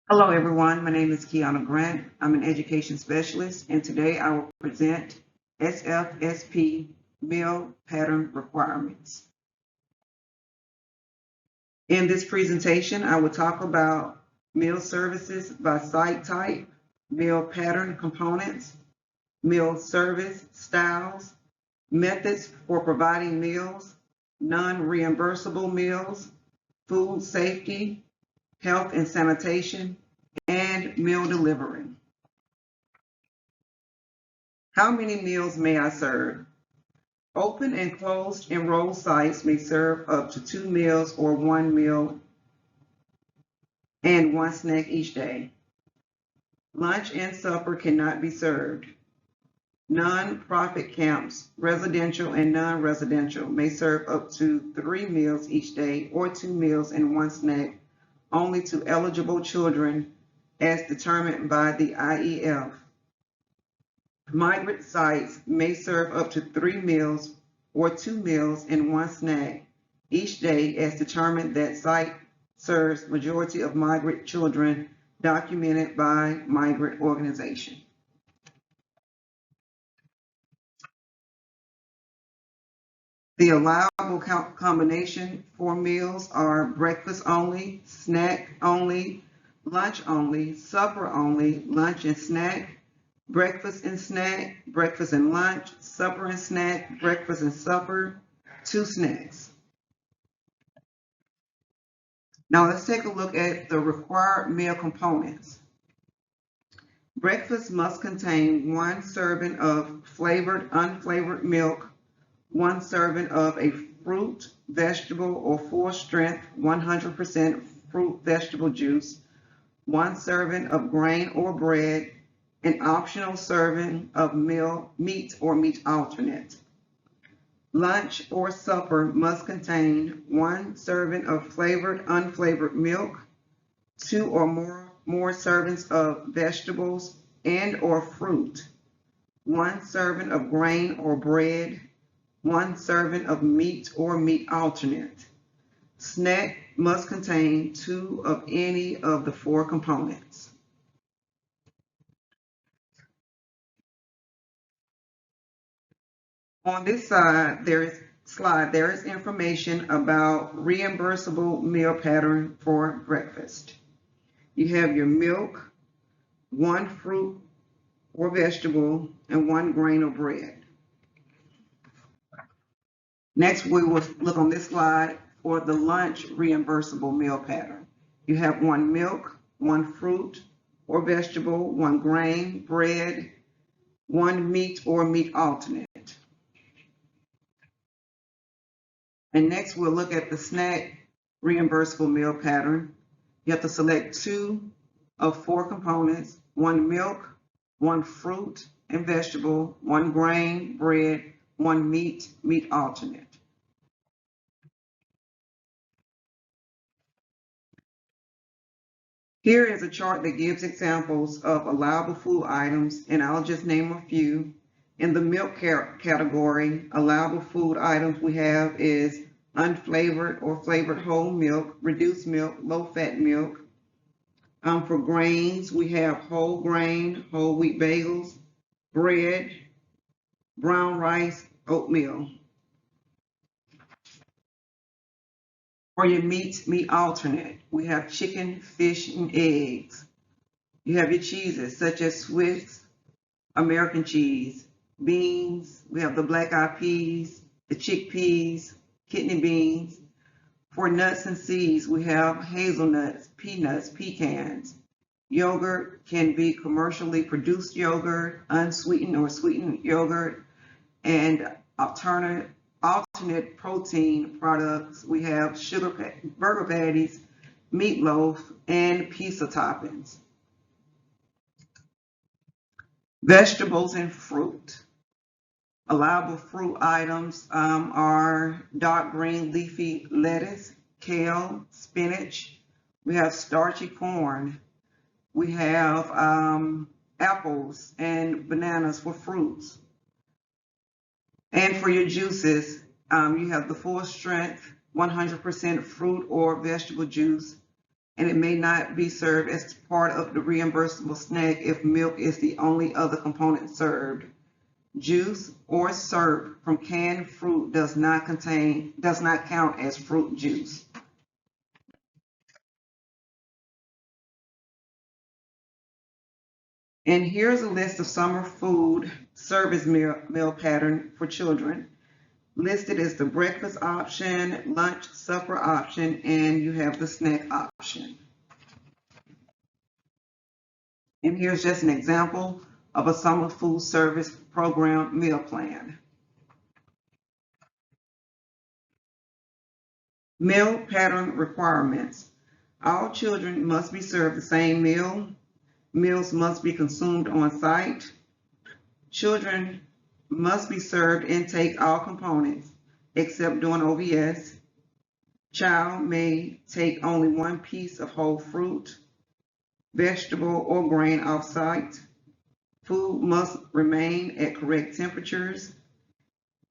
Hello, everyone. My name is Kiana Grant. I'm an education specialist, and today I will present SFSP meal pattern requirements. In this presentation, I will talk about meal services by site type, meal pattern components, meal service styles, methods for providing meals, non-reimbursable meals, food safety, health and sanitation, and meal delivery. How many meals may I serve? Open and closed enrolled sites may serve up to 2 meals or 1 meal and 1 snack each day. Lunch and supper cannot be served. Non-profit camps, residential and non-residential, may serve up to 3 meals each day or 2 meals and 1 snack only to eligible children as determined by the IEF. Migrant sites may serve up to 3 meals or 2 meals and 1 snack each day as determined. That site serves majority of migrant children documented by migrant organization. The allowable combination for meals are breakfast only, snack only, lunch only, supper only, lunch and snack, breakfast and snack, breakfast and lunch, supper and snack, breakfast and supper, 2 snacks. Now let's take a look at the required meal components. Breakfast must contain 1 serving of flavored, unflavored milk, 1 serving of a fruit, vegetable, or full-strength 100% fruit vegetable juice, 1 serving of grain or bread, an optional serving of meat or meat alternate. Lunch or supper must contain 1 serving of flavored, unflavored milk, 2 or more servings of vegetables and or fruit, 1 serving of grain or bread, 1 serving of meat or meat alternate. Snack must contain 2 of any of the 4 components. On this slide, there is information about reimbursable meal pattern for breakfast. You have your milk, 1 fruit or vegetable, and 1 grain or bread. Next, we will look on this slide for the lunch reimbursable meal pattern. You have 1 milk, 1 fruit or vegetable, 1 grain, bread, 1 meat or meat alternate. And next, we'll look at the snack reimbursable meal pattern. You have to select 2 of 4 components, 1 milk, 1 fruit and vegetable, 1 grain, bread, 1 meat alternate. Here is a chart that gives examples of allowable food items, and I'll just name a few. In the milk category, allowable food items we have is unflavored or flavored whole milk, reduced milk, low-fat milk. For grains, we have whole grain, whole wheat bagels, bread, brown rice, oatmeal. For your meat alternate, we have chicken, fish, and eggs. You have your cheeses, such as Swiss, American cheese, beans, we have the black eyed peas, the chickpeas, kidney beans. For nuts and seeds, we have hazelnuts, peanuts, pecans. Yogurt can be commercially produced yogurt, unsweetened or sweetened yogurt, and alternate protein products. We have burger patties, meatloaf, and pizza toppings. Vegetables and fruit. Allowable fruit items are dark green leafy lettuce, kale, spinach. We have starchy corn. We have apples and bananas for fruits. And for your juices, you have the full strength 100% fruit or vegetable juice, and it may not be served as part of the reimbursable snack if milk is the only other component served. Juice or syrup from canned fruit does not count as fruit juice. And here's a list of summer food service meal pattern for children. Listed is the breakfast option, lunch, supper option, and you have the snack option. And here's just an example of a summer food service program meal plan. Meal pattern requirements. All children must be served the same meal. Meals must be consumed on site. Children must be served and take all components except during OVS. Child may take only one piece of whole fruit, vegetable, or grain off-site. Food must remain at correct temperatures.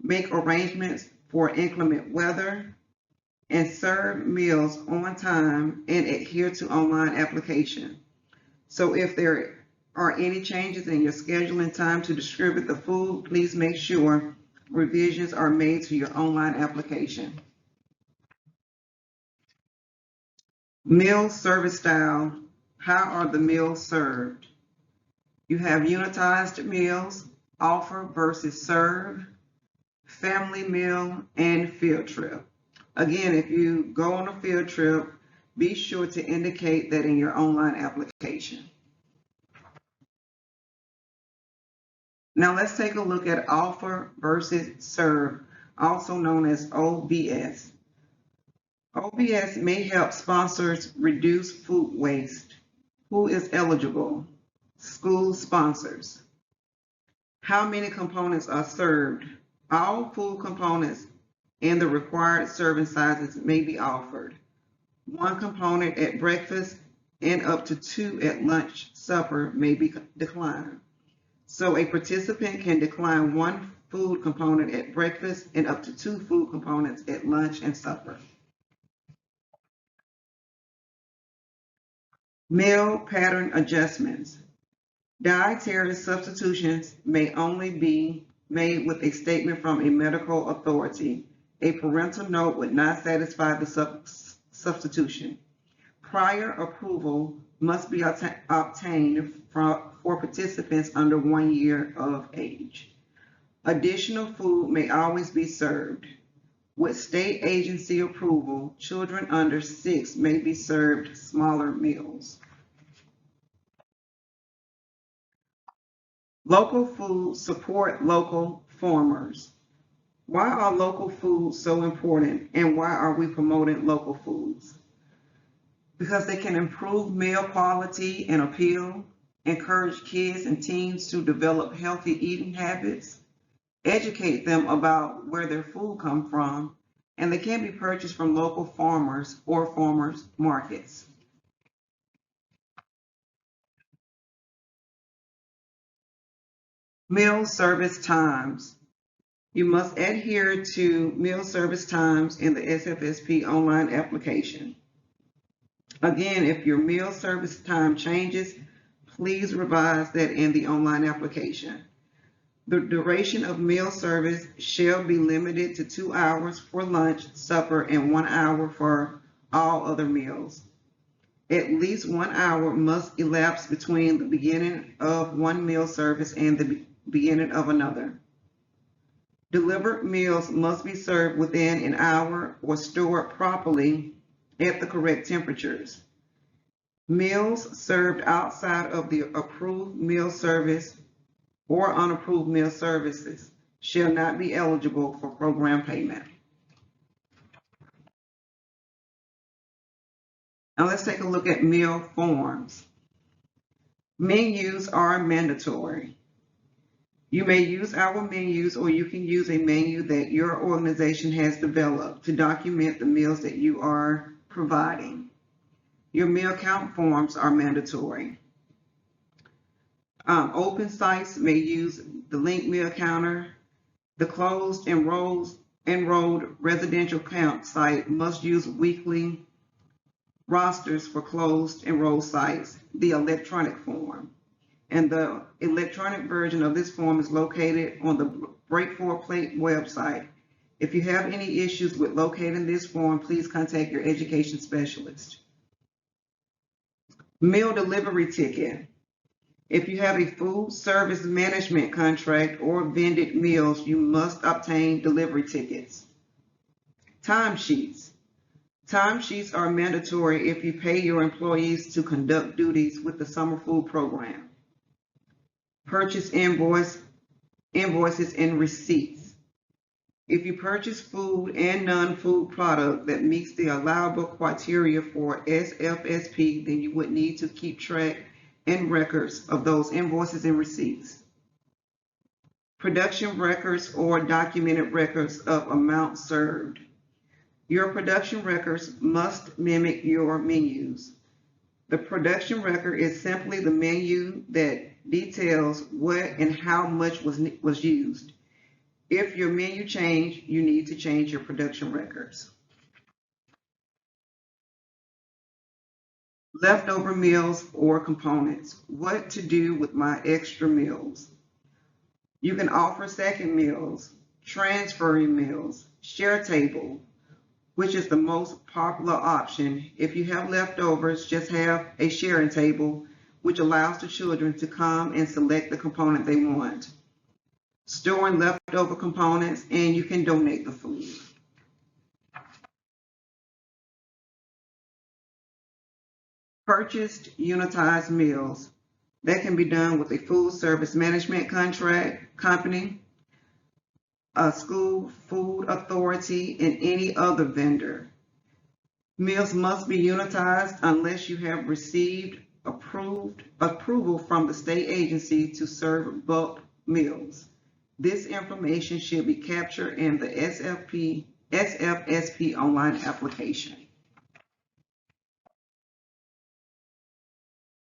Make arrangements for inclement weather, and serve meals on time and adhere to online application. So if there are any changes in your schedule and time to distribute the food, please make sure revisions are made to your online application. Meal service style. How are the meals served? You have unitized meals, offer versus serve, family meal, and field trip. Again, if you go on a field trip, be sure to indicate that in your online application. Now let's take a look at offer versus serve, also known as OVS. OVS may help sponsors reduce food waste. Who is eligible? School sponsors. How many components are served? All food components and the required serving sizes may be offered. One component at breakfast and up to two at lunch, supper may be declined. So a participant can decline one food component at breakfast and up to two food components at lunch and supper. Meal pattern adjustments. Dietary substitutions may only be made with a statement from a medical authority. A parental note would not satisfy the substitution. Prior approval must be obtained for participants under 1 year of age. Additional food may always be served. With state agency approval, children under 6 may be served smaller meals. Local foods support local farmers. Why are local foods so important, and why are we promoting local foods? Because they can improve meal quality and appeal, encourage kids and teens to develop healthy eating habits, educate them about where their food comes from, and they can be purchased from local farmers or farmers markets. Meal service times. You must adhere to meal service times in the SFSP online application. Again, if your meal service time changes, please revise that in the online application. The duration of meal service shall be limited to 2 hours for lunch, supper, and 1 hour for all other meals. At least 1 hour must elapse between the beginning of one meal service and the beginning of another. Delivered meals must be served within an hour or stored properly at the correct temperatures. Meals served outside of the approved meal service or unapproved meal services shall not be eligible for program payment. Now let's take a look at meal forms. Menus are mandatory. You may use our menus, or you can use a menu that your organization has developed to document the meals that you are providing. Your meal count forms are mandatory. Open sites may use the link meal counter. The closed enrolled residential count site must use weekly rosters for closed enrolled sites, the electronic form. And the electronic version of this form is located on the Break for a Plate website. If you have any issues with locating this form, please contact your education specialist. Meal delivery ticket. If you have a food service management contract or vended meals, you must obtain delivery tickets. Timesheets. Timesheets are mandatory if you pay your employees to conduct duties with the summer food program. Purchase invoices and receipts. If you purchase food and non-food product that meets the allowable criteria for SFSP, then you would need to keep track and records of those invoices and receipts. Production records or documented records of amounts served. Your production records must mimic your menus. The production record is simply the menu that details what and how much was used. If your menu changed, you need to change your production records. Leftover meals or components. What to do with my extra meals? You can offer second meals, transferring meals, share table, which is the most popular option. If you have leftovers, just have a sharing table, which allows the children to come and select the component they want. Storing leftover components, and you can donate the food. Purchased unitized meals. That can be done with a food service management contract company, a school food authority, and any other vendor. Meals must be unitized unless you have received approval from the state agency to serve bulk meals. This information should be captured in the SFSP online application.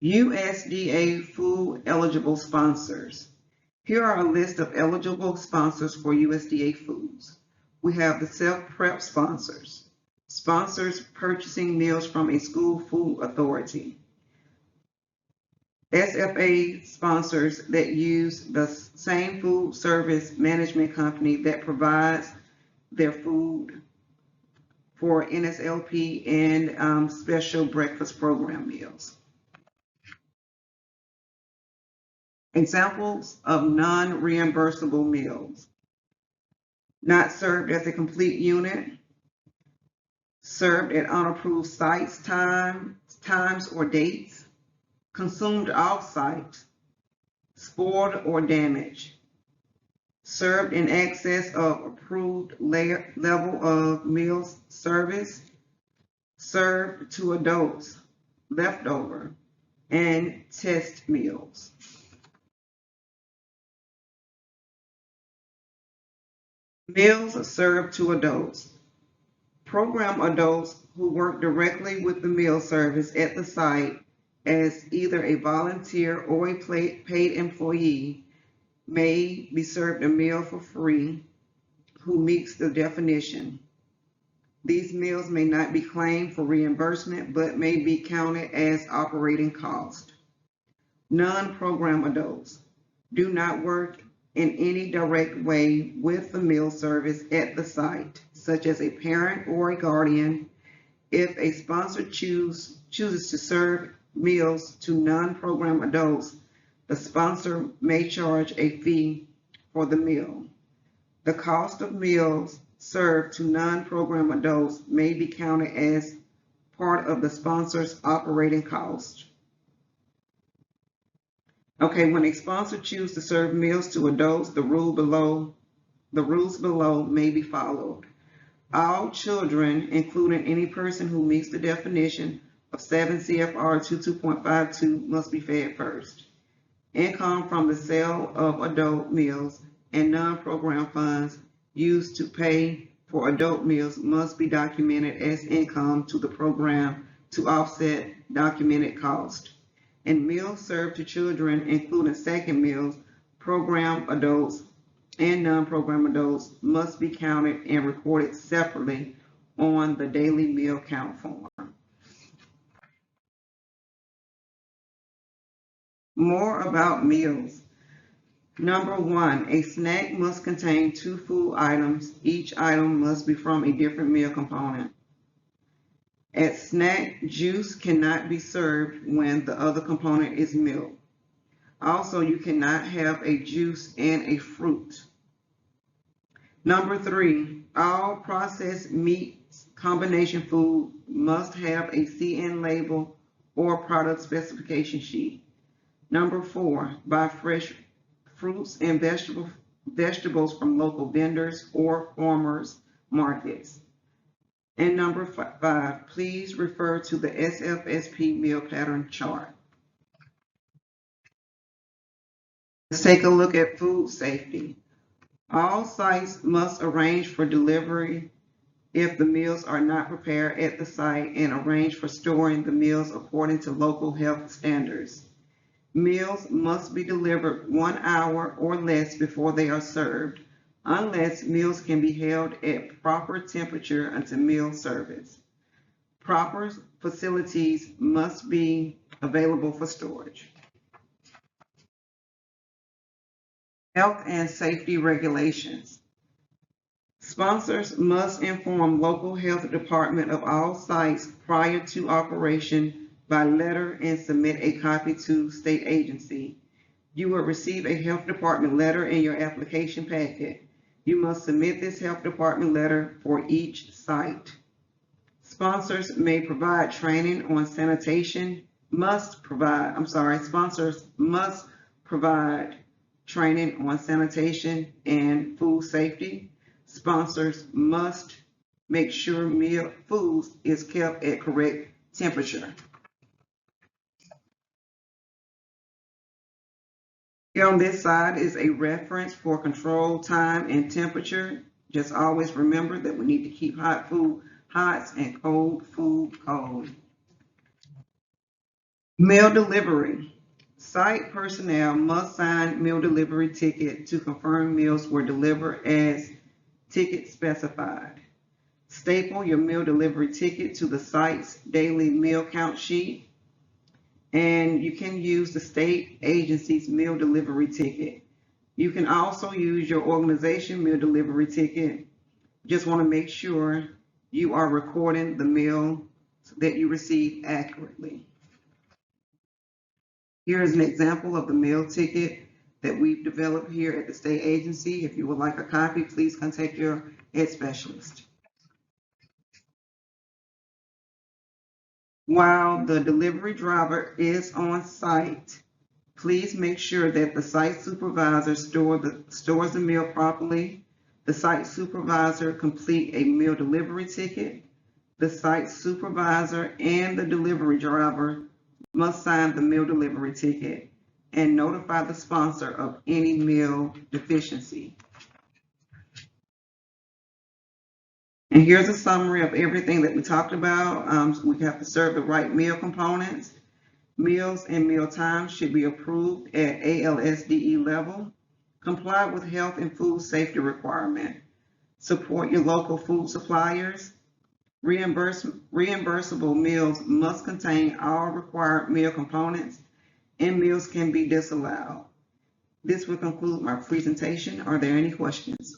USDA food eligible sponsors. Here are a list of eligible sponsors for USDA foods. We have the self-prep sponsors, sponsors purchasing meals from a school food authority, SFA sponsors that use the same food service management company that provides their food for NSLP and special breakfast program meals. Examples of non-reimbursable meals: not served as a complete unit, served at unapproved sites, times or dates, consumed off-site, spoiled or damaged, served in excess of approved level of meals service, served to adults, leftover, and test meals. Meals served to adults. Program adults who work directly with the meal service at the site as either a volunteer or a paid employee may be served a meal for free who meets the definition. These meals may not be claimed for reimbursement but may be counted as operating cost. Non-program adults do not work in any direct way with the meal service at the site, such as a parent or a guardian. If a sponsor chooses to serve meals to non-program adults, the sponsor may charge a fee for the meal. The cost of meals served to non-program adults may be counted as part of the sponsor's operating cost. Okay, when a sponsor chooses to serve meals to adults, the rules below may be followed. All children, including any person who meets the definition of 7 CFR 22.52, must be fed first. Income from the sale of adult meals and non-program funds used to pay for adult meals must be documented as income to the program to offset documented cost. And meals served to children, including second meals, program adults, and non-program adults, must be counted and recorded separately on the daily meal count form. More about meals. Number 1, a snack must contain 2 food items. Each item must be from a different meal component. At snack, juice cannot be served when the other component is milk. Also, you cannot have a juice and a fruit. Number 3, all processed meats combination food must have a CN label or product specification sheet. Number 4, buy fresh fruits and vegetables from local vendors or farmers markets. And number 5, please refer to the SFSP meal pattern chart. Let's take a look at food safety. All sites must arrange for delivery if the meals are not prepared at the site and arrange for storing the meals according to local health standards. Meals must be delivered 1 hour or less before they are served, unless meals can be held at proper temperature until meal service. Proper facilities must be available for storage. Health and safety regulations. Sponsors must inform local health department of all sites prior to operation by letter and submit a copy to state agency. You will receive a health department letter in your application packet. You must submit this health department letter for each site. Sponsors may provide training on sanitation, sponsors must provide training on sanitation and food safety. Sponsors must make sure food is kept at correct temperature. Here on this side is a reference for control time and temperature. Just always remember that we need to keep hot food hot and cold food cold. Meal delivery. Site personnel must sign meal delivery ticket to confirm meals were delivered as ticket specified. Staple your meal delivery ticket to the site's daily meal count sheet, and you can use the state agency's meal delivery ticket. You can also use your organization meal delivery ticket. Just want to make sure you are recording the meal that you receive accurately. Here is an example of the meal ticket that we've developed here at the state agency. If you would like a copy, please contact your ed specialist. While the delivery driver is on site, please make sure that the site supervisor stores the meal properly. The site supervisor complete a meal delivery ticket. The site supervisor and the delivery driver must sign the meal delivery ticket and notify the sponsor of any meal deficiency. And here's a summary of everything that we talked about. We have to serve the right meal components. Meals and meal times should be approved at ALSDE level. Comply with health and food safety requirement. Support your local food suppliers. Reimbursable meals must contain all required meal components, and meals can be disallowed. This will conclude my presentation. Are there any questions?